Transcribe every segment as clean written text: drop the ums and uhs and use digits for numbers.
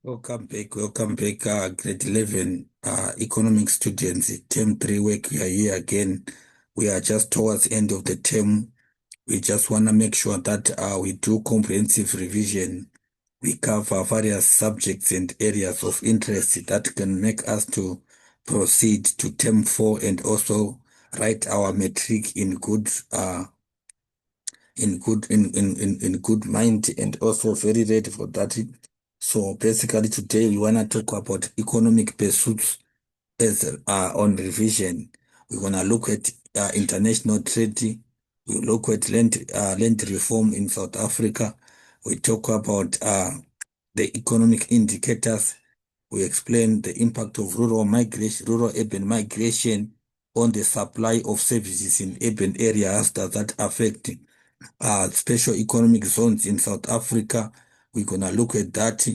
Welcome back, grade 11 economic students, term 3 work. We are here again. We are just towards the end of the term. We just want to make sure that we do comprehensive revision. We cover various subjects and areas of interest that can make us to proceed to term 4 and also write our metric in good in good mind and also very ready for that. So basically today we wanna talk about economic pursuits as on revision. We're gonna look at international trade. We look at land reform in South Africa. We talk about the economic indicators. We explain the impact of rural migration, rural urban migration on the supply of services in urban areas. Does that affect special economic zones in South Africa? We're going to look at that.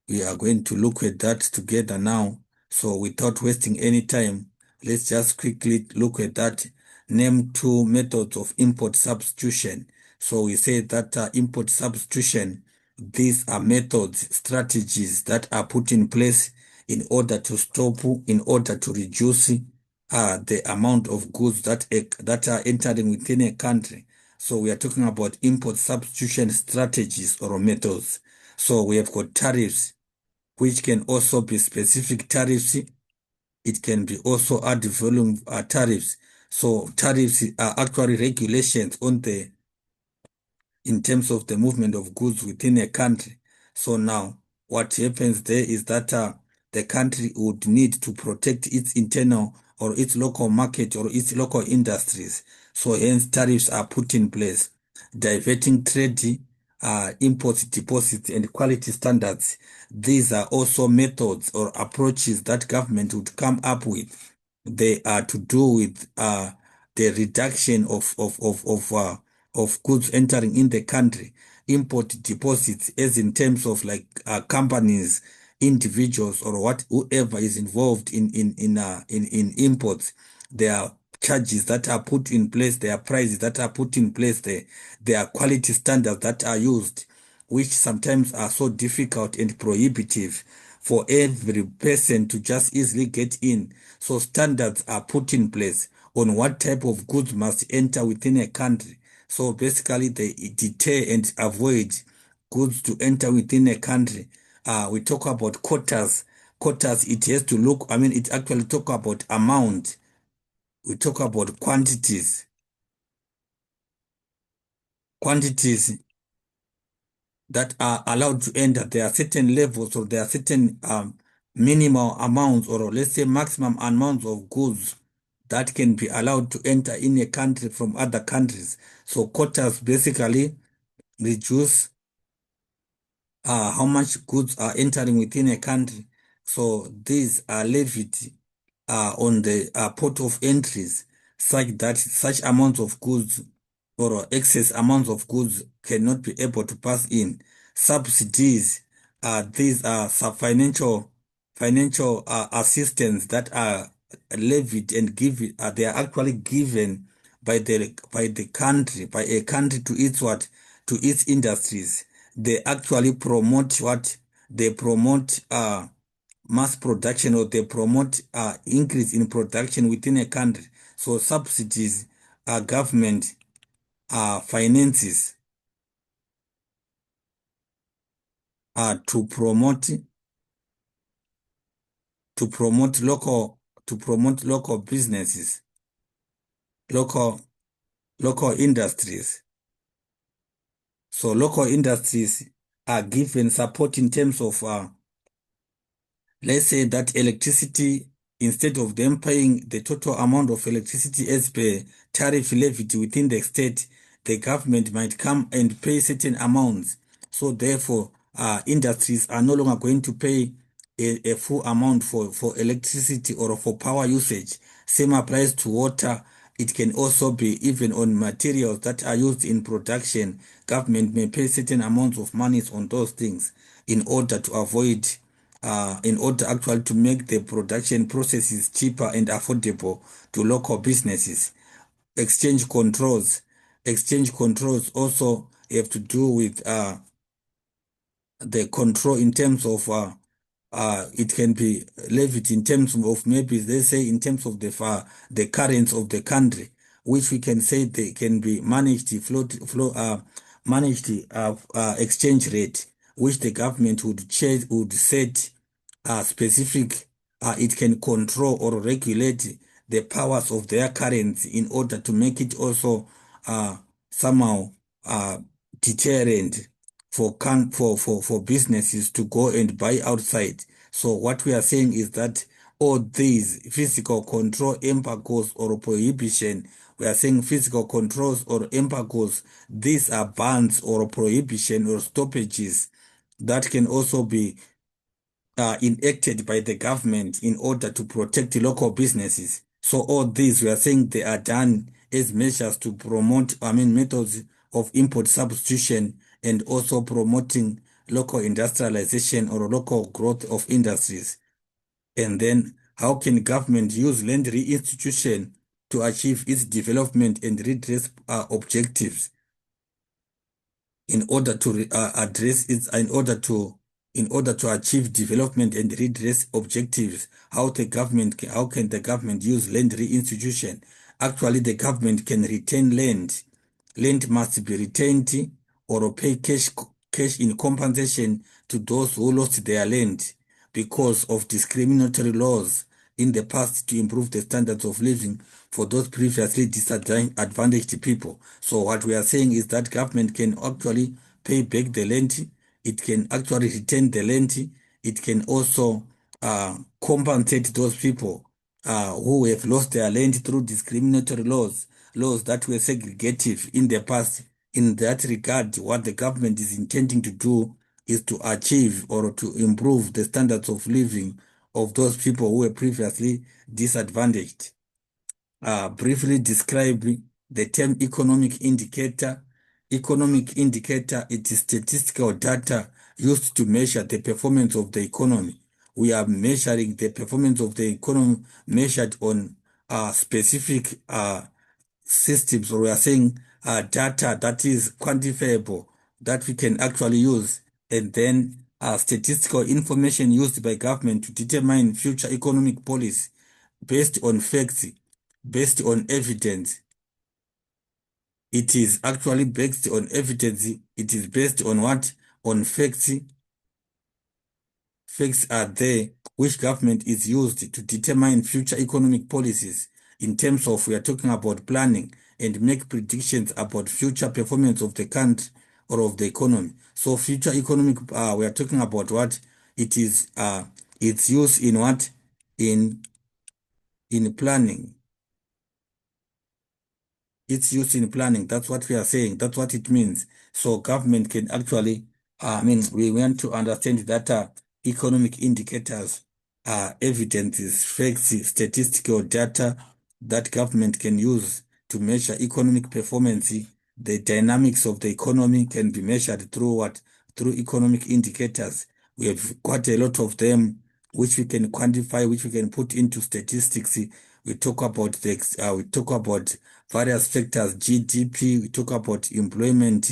We are going to look at that together now. So without wasting any time, let's just quickly look at that. Name two methods of import substitution. So we say that import substitution, these are methods, strategies that are put in place in order to stop, in order to reduce the amount of goods that are entering within a country. So we are talking about import substitution strategies or methods. So we have got tariffs, which can also be specific tariffs. It can be also ad volume tariffs. So tariffs are actually regulations on the in terms of the movement of goods within a country. So now what happens there is that the country would need to protect its internal or its local market or its local industries. So hence tariffs are put in place, diverting trade, imports, deposits, and quality standards. These are also methods or approaches that government would come up with. They are to do with the reduction of goods entering in the country, import deposits, as in terms of like companies, individuals, or whoever is involved in imports. There are charges that are put in place, there are prices that are put in place, there are quality standards that are used, which sometimes are so difficult and prohibitive for every person to just easily get in. So standards are put in place on what type of goods must enter within a country. So basically they deter and avoid goods to enter within a country. We talk about quotas. Quotas, it has to look, I mean, it actually talk about amount. We talk about quantities. Quantities that are allowed to enter. There are certain levels or there are certain minimal amounts or let's say maximum amounts of goods that can be allowed to enter in a country from other countries. So quotas basically reduce how much goods are entering within a country. So these are levied on the port of entries such that such amounts of goods or excess amounts of goods cannot be able to pass in. Subsidies, these are financial assistance that are levied and given. They are actually given by the country, by a country to its what, to its industries. They actually promote what, they promote mass production, or they promote increase in production within a country. So subsidies are government finances to promote to promote local to promote local businesses, local local industries. So local industries are given support in terms of let's say that electricity, instead of them paying the total amount of electricity as per tariff levied within the state, the government might come and pay certain amounts. So therefore, industries are no longer going to pay a full amount for electricity or for power usage. Same applies to water. It can also be even on materials that are used in production. Government may pay certain amounts of monies on those things in order to avoid in order actually to make the production processes cheaper and affordable to local businesses. Exchange controls. Exchange controls also have to do with the control in terms of it can be levied in terms of maybe they say in terms of the currents of the country, which we can say they can be managed managed exchange rate, which the government would change would set specific. It can control or regulate the powers of their currency in order to make it also uh, somehow uh, deterrent for businesses to go and buy outside. So what we are saying is that all these physical control embargoes or prohibition, we are saying physical controls or embargoes, these are bans or prohibition or stoppages that can also be enacted by the government in order to protect the local businesses. So all these, we are saying they are done as measures to promote, methods of import substitution and also promoting local industrialization or local growth of industries. And then how can government use land reinstitution to achieve its development and redress objectives? In order to address it, in order to achieve development and redress objectives, how can the government use land reinstitution? Actually, the government can retain land. Land must be retained or pay cash in compensation to those who lost their land because of discriminatory laws in the past to improve the standards of living for those previously disadvantaged people. So what we are saying is that government can actually pay back the land, it can actually retain the land, it can also compensate those people who have lost their land through discriminatory laws that were segregative in the past. In that regard, what the government is intending to do is to achieve or to improve the standards of living of those people who were previously disadvantaged. Briefly describe the term economic indicator. Economic indicator, it is statistical data used to measure the performance of the economy. We are measuring the performance of the economy measured on specific systems, or we are saying data that is quantifiable, that we can actually use, and then statistical information used by government to determine future economic policy based on facts, based on evidence. It is actually based on evidence. It is based on what? On facts. Facts are there which government is used to determine future economic policies in terms of we are talking about planning and make predictions about future performance of the country or of the economy. So future economic, we are talking about what? It is, it's used in what? In, in planning. It's used in planning. That's what we are saying. That's what it means. So government can actually, we want to understand that economic indicators are evidences, facts, statistical data that government can use to measure economic performance. The dynamics of the economy can be measured through what? Through economic indicators. We have quite a lot of them, which we can quantify, which we can put into statistics. We talk about we talk about various factors, GDP, we talk about employment,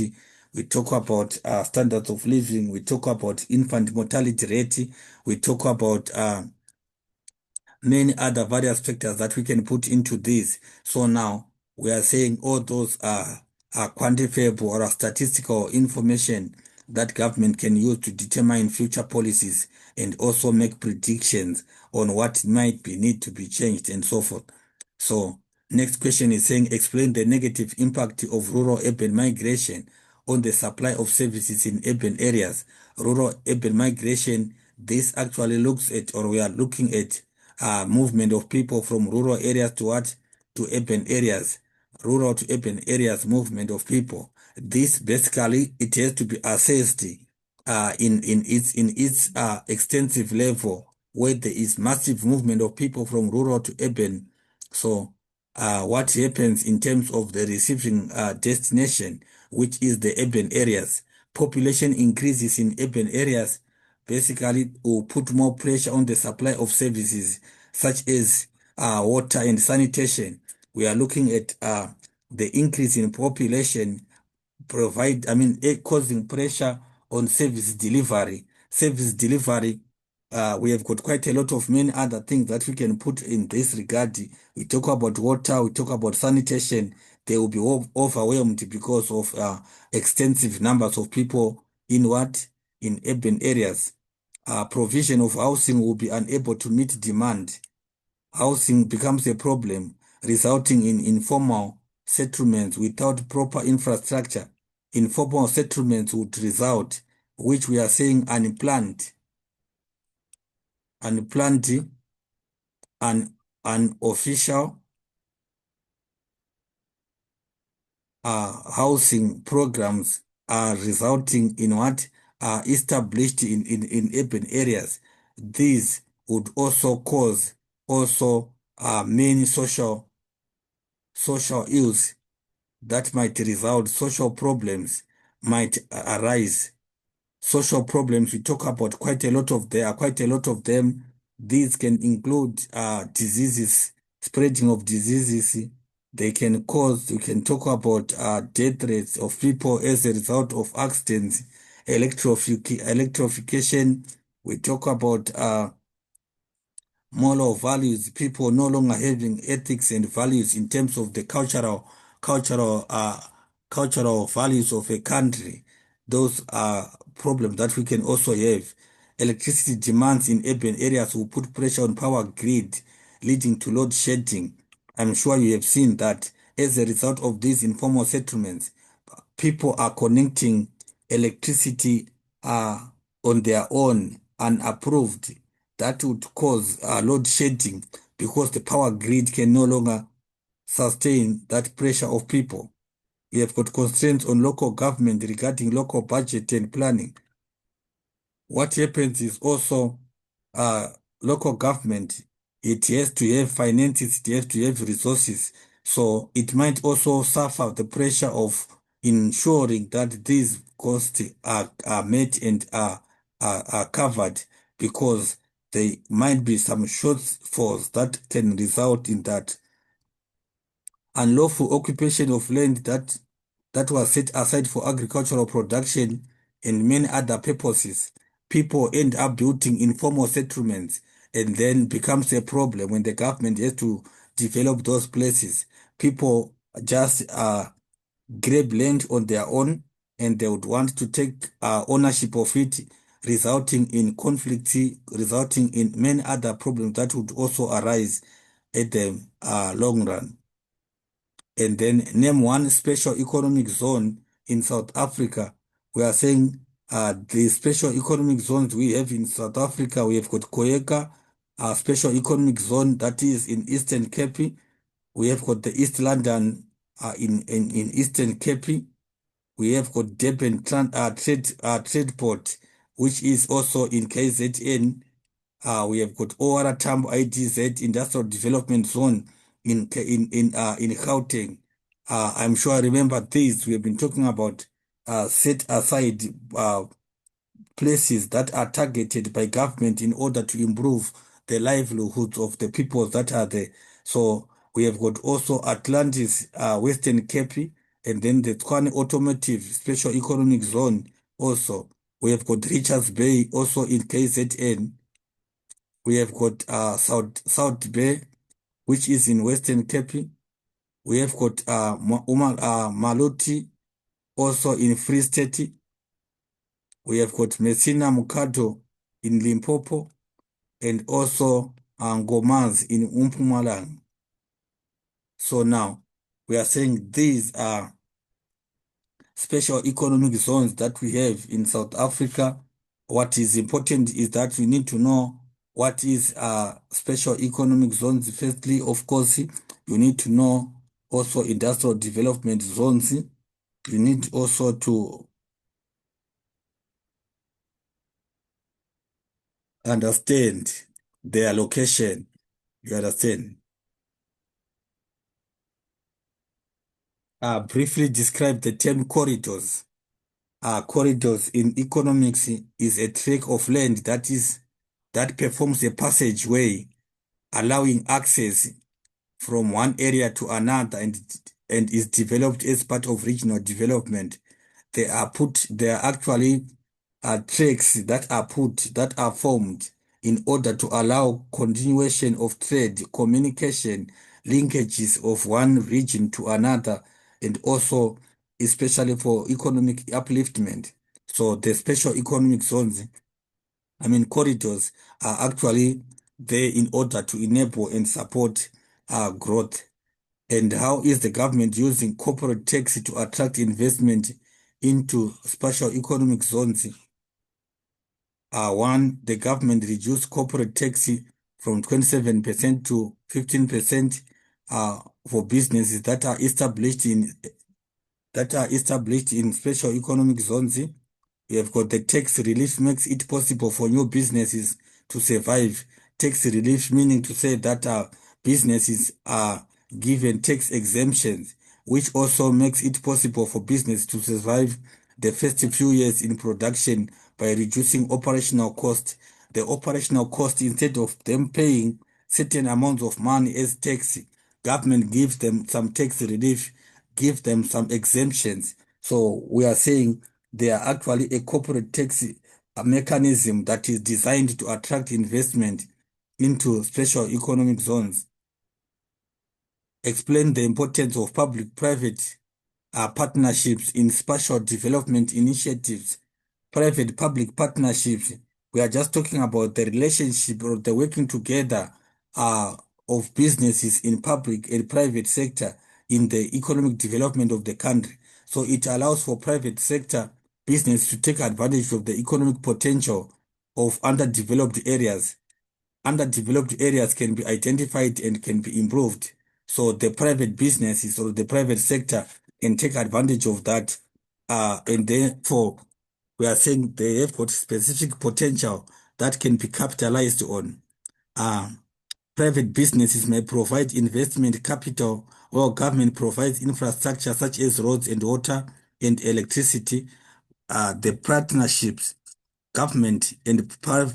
we talk about standards of living, we talk about infant mortality rate, we talk about many other various factors that we can put into this. So now we are saying all those are quantifiable or are statistical information that government can use to determine future policies and also make predictions on what might be need to be changed and so forth. So next question is saying explain the negative impact of rural urban migration on the supply of services in urban areas. Rural urban migration, this actually looks at, or we are looking at movement of people from rural areas to what? To urban areas. Rural to urban areas movement of people. This basically it has to be assessed in its extensive level where there is massive movement of people from rural to urban. So what happens in terms of the receiving destination, which is the urban areas? Population increases in urban areas basically will put more pressure on the supply of services such as water and sanitation. We are looking at the increase in population causing pressure on service delivery. Service delivery We have got quite a lot of many other things that we can put in this regard. We talk about water, we talk about sanitation. They will be overwhelmed because of extensive numbers of people in what? In urban areas. Provision of housing will be unable to meet demand. Housing becomes a problem, resulting in informal settlements without proper infrastructure. Informal settlements would result, which we are saying unplanned, and unofficial housing programs are resulting in what are established in urban areas. These would also cause also many social ills that might result, social problems might arise. Social problems, we talk about quite a lot of, there are quite a lot of them. These can include diseases, spreading of diseases. They can cause, we can talk about death rates of people as a result of accidents, electrification. We talk about moral values, people no longer having ethics and values in terms of the cultural, cultural values of a country. Those are problems that we can also have. Electricity demands in urban areas will put pressure on power grid, leading to load shedding. I'm sure you have seen that as a result of these informal settlements, people are connecting electricity on their own, unapproved. That would cause load shedding because the power grid can no longer sustain that pressure of people. We have got constraints on local government regarding local budget and planning. What happens is also uh, local government, it has to have finances, it has to have resources. So it might also suffer the pressure of ensuring that these costs are met and are covered, because there might be some shortfalls that can result in that. Unlawful occupation of land that was set aside for agricultural production and many other purposes. People end up building informal settlements, and then becomes a problem when the government has to develop those places. People just grab land on their own, and they would want to take ownership of it, resulting in conflict, resulting in many other problems that would also arise at the long run. And then name one special economic zone in South Africa. We are saying the special economic zones we have in South Africa, we have got Koeka, a special economic zone that is in Eastern Cape. We have got the East London in Eastern Cape. We have got Durban Trade Port, which is also in KZN. We have got Owara Tambo IDZ Industrial Development Zone in Gauteng. I'm sure I remember this. We have been talking about set aside places that are targeted by government in order to improve the livelihoods of the people that are there. So we have got also Atlantis, Western Cape, and then the Tshwane Automotive Special Economic Zone also. We have got Richards Bay also in KZN. We have got South Bay, which is in Western Cape. We have got Maluti, also in Free State. We have got Messina Mukato in Limpopo, and also Ngomaz in Mpumalanga. So now we are saying these are special economic zones that we have in South Africa. What is important is that we need to know what is special economic zones. Firstly, of course, you need to know also industrial development zones. You need also to understand their location. You understand? Briefly describe the term corridors. Corridors in economics is a tract of land that performs a passageway, allowing access from one area to another, and is developed as part of regional development. They are actually tracks that are formed in order to allow continuation of trade, communication, linkages of one region to another, and also especially for economic upliftment. So the special economic zones, corridors are actually there in order to enable and support growth. And how is the government using corporate tax to attract investment into special economic zones? One, the government reduced corporate tax from 27% to 15% for businesses that are established in special economic zones. We have got the tax relief makes it possible for new businesses to survive. Tax relief meaning to say that businesses are given tax exemptions, which also makes it possible for business to survive the first few years in production by reducing operational cost. The operational cost, instead of them paying certain amounts of money as tax, government gives them some tax relief, give them some exemptions. So we are saying they are actually a corporate tax mechanism that is designed to attract investment into special economic zones. Explain the importance of public-private partnerships in spatial development initiatives. Private-public partnerships, we are just talking about the relationship or the working together uh, of businesses in public and private sector in the economic development of the country. So it allows for private sector business to take advantage of the economic potential of underdeveloped areas. Underdeveloped areas can be identified and can be improved. So the private businesses or the private sector can take advantage of that. And therefore, we are saying they have got specific potential that can be capitalized on. Uh, Private businesses may provide investment capital, while government provides infrastructure such as roads and water and electricity. The partnerships, government and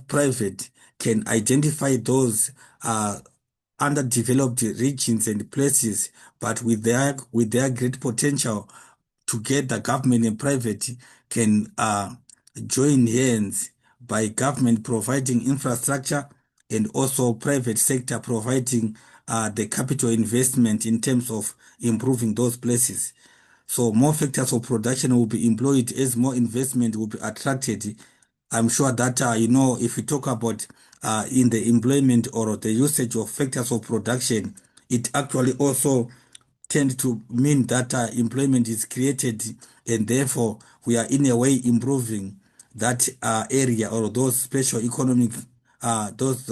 private, can identify those uh, underdeveloped regions and places, but with their great potential, together government and private can join hands by government providing infrastructure and also private sector providing the capital investment in terms of improving those places. So more factors of production will be employed as more investment will be attracted. I'm sure that, if we talk about in the employment or the usage of factors of production, it actually also tend to mean that employment is created, and therefore we are in a way improving that area or those special economic, those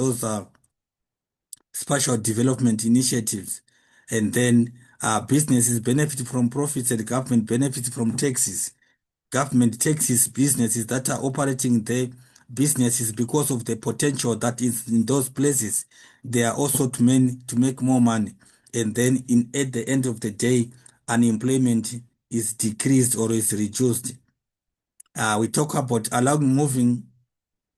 special development initiatives. And then businesses benefit from profits and government benefits from taxes. Government taxes businesses that are operating their businesses because of the potential that is in those places. They are also to make more money. And then at the end of the day, unemployment is decreased or is reduced. We talk about allowing moving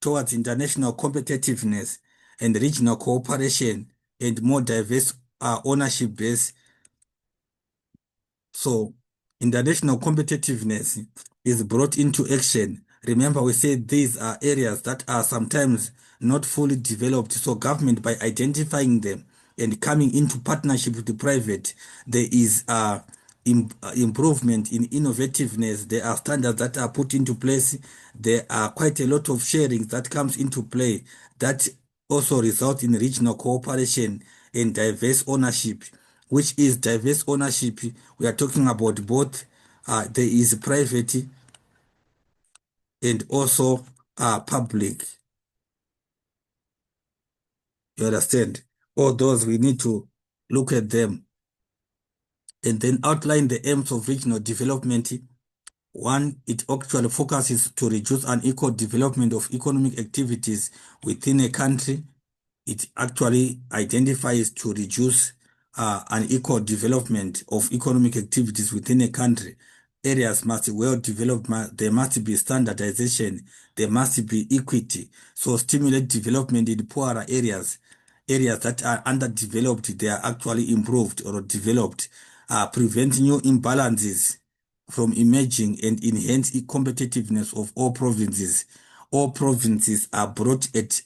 towards international competitiveness and regional cooperation and more diverse ownership base. So international competitiveness is brought into action. Remember, we said these are areas that are sometimes not fully developed. So government, by identifying them and coming into partnership with the private, there is improvement in innovativeness. There are standards that are put into place. There are quite a lot of sharing that comes into play that also result in regional cooperation and diverse ownership. Which is diverse ownership? We are talking about both. There is private and also public. You understand? All those we need to look at them and then outline the aims of regional development. One, it actually focuses to reduce unequal development of economic activities within a country. It actually identifies to reduce unequal development of economic activities within a country. Areas must be well developed, there must be standardization, there must be equity. So stimulate development in poorer areas. Areas that are underdeveloped, they are actually improved or developed. Prevent new imbalances from emerging and enhance the competitiveness of all provinces. all provinces are brought at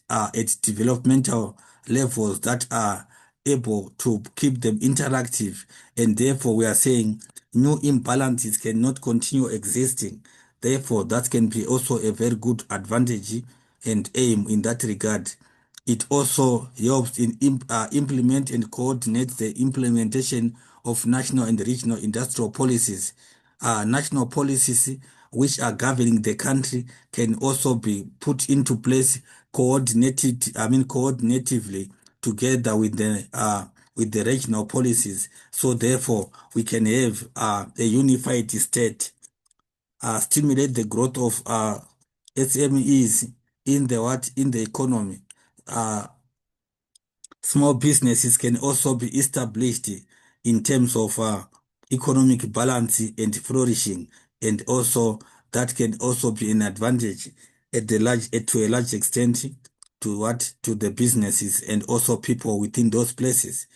developmental levels that are able to keep them interactive. And therefore, we are saying new imbalances cannot continue existing. Therefore, that can be also a very good advantage and aim in that regard. It also helps in implement and coordinate the implementation of national and regional industrial policies. National policies which are governing the country can also be put into place coordinatively together with the regional policies. So therefore, we can have a unified state, stimulate the growth of SMEs in the economy. Uh, Small businesses can also be established in terms of economic balance and flourishing, and also that can also be an advantage to a large extent to the businesses and also people within those places.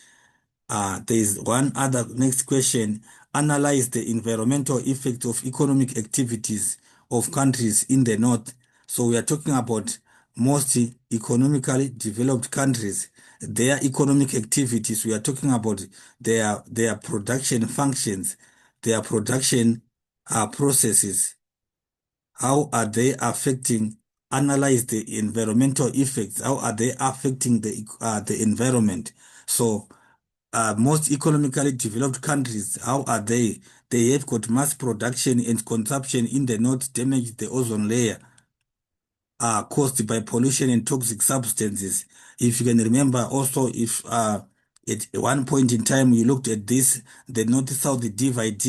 There is one other next question. Analyze the environmental effect of economic activities of countries in the north. So we are talking about most economically developed countries, their economic activities. We are talking about their production functions, their production processes. How are they affecting? Analyze the environmental effects. How are they affecting the environment? So most economically developed countries, how are they? They have got mass production and consumption in the north damage the ozone layer caused by pollution and toxic substances. If you can remember also, if at one point in time we looked at this, the north-south divide,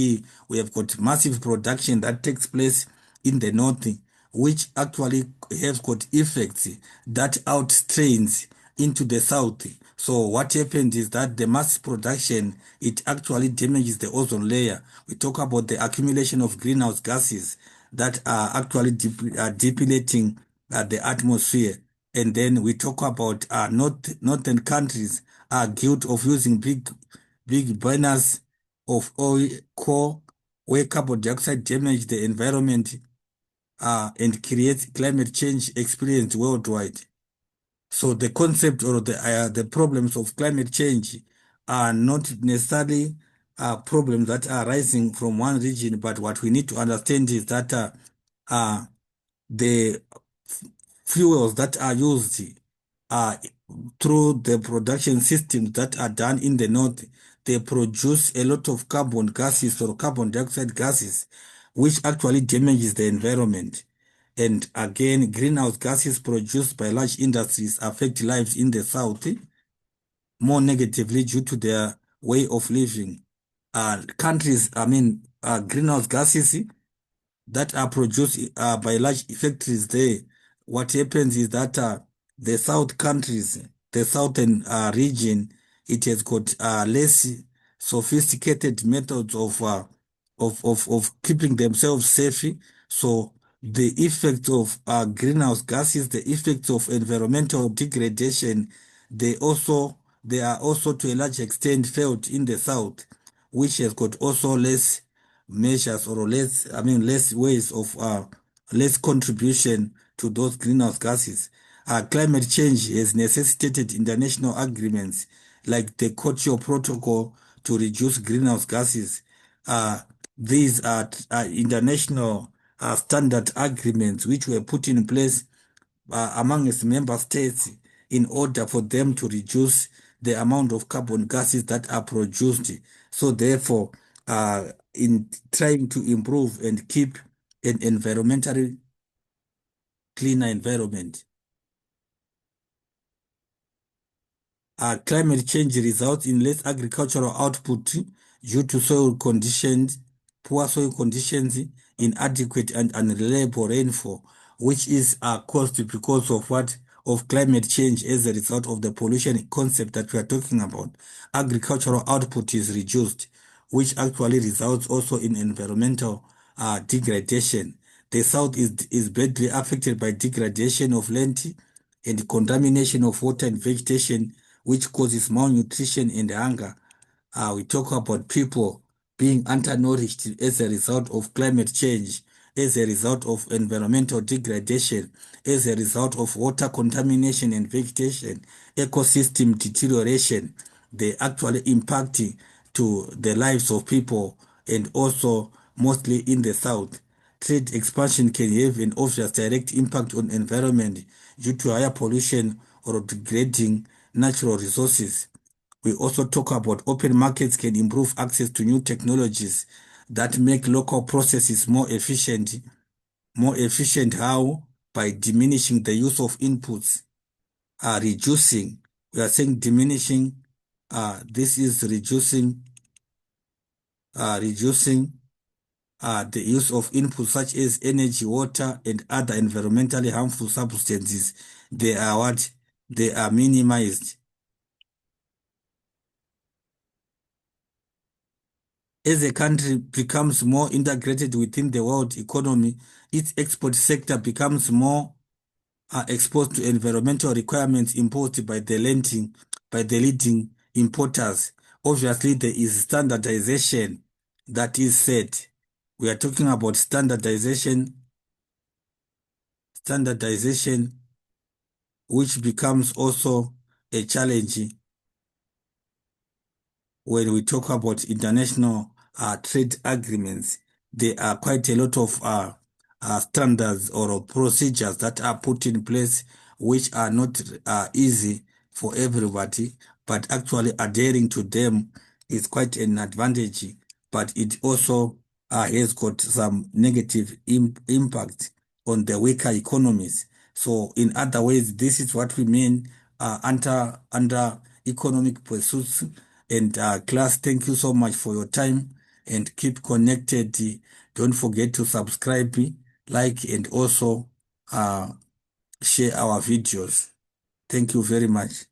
we have got massive production that takes place in the north, which actually has got effects that outstrains into the south. So what happens is that the mass production, it actually damages the ozone layer. We talk about the accumulation of greenhouse gases that are actually depleting the atmosphere. And then we talk about northern countries are guilty of using big burners of oil, coal, where carbon dioxide damage the environment and creates climate change experienced worldwide. So the concept or the problems of climate change are not necessarily problems that are rising from one region, but what we need to understand is that uh, the fuels that are used uh, through the production systems that are done in the north, they produce a lot of carbon gases or carbon dioxide gases, which actually damages the environment. And again, greenhouse gases produced by large industries affect lives in the south more negatively due to their way of living. Greenhouse gases that are produced by large factories there, what happens is that the south countries, the southern region, it has got less sophisticated methods of keeping themselves safe. So the effects of greenhouse gases, the effects of environmental degradation, they are also to a large extent felt in the south, which has got also less measures or less ways of less contribution to those greenhouse gases. Climate change has necessitated international agreements like the Kyoto Protocol to reduce greenhouse gases. Uh, these are international standard agreements which were put in place among its member states in order for them to reduce the amount of carbon gases that are produced. So therefore, in trying to improve and keep an environmentally cleaner environment. Climate change results in less agricultural output due to soil conditions, poor soil conditions, inadequate and unreliable rainfall, which is caused because of what? Of climate change as a result of the pollution concept that we are talking about. Agricultural output is reduced, which actually results also in environmental degradation. The south is badly affected by degradation of land and contamination of water and vegetation, which causes malnutrition and hunger. We talk about people being undernourished as a result of climate change. as a result of environmental degradation, as a result of water contamination and vegetation, ecosystem deterioration. They actually impact to the lives of people, and also mostly in the south. Trade expansion can have an obvious direct impact on environment due to higher pollution or degrading natural resources. We also talk about open markets can improve access to new technologies that make local processes more efficient. More efficient how? By diminishing the use of inputs, reducing. We are saying diminishing. This is reducing the use of inputs such as energy, water, and other environmentally harmful substances. They are what? They are minimized. As a country becomes more integrated within the world economy, its export sector becomes more exposed to environmental requirements imposed by the leading importers. Obviously, there is standardization that is set. We are talking about standardization, which becomes also a challenge when we talk about international trade agreements. There are quite a lot of standards or procedures that are put in place, which are not easy for everybody, but actually adhering to them is quite an advantage. But it also has got some negative impact on the weaker economies. So, in other ways, this is what we mean under economic pursuits. And class, thank you so much for your time, and keep connected. Don't forget to subscribe, like, and also uh, share our videos. Thank you very much.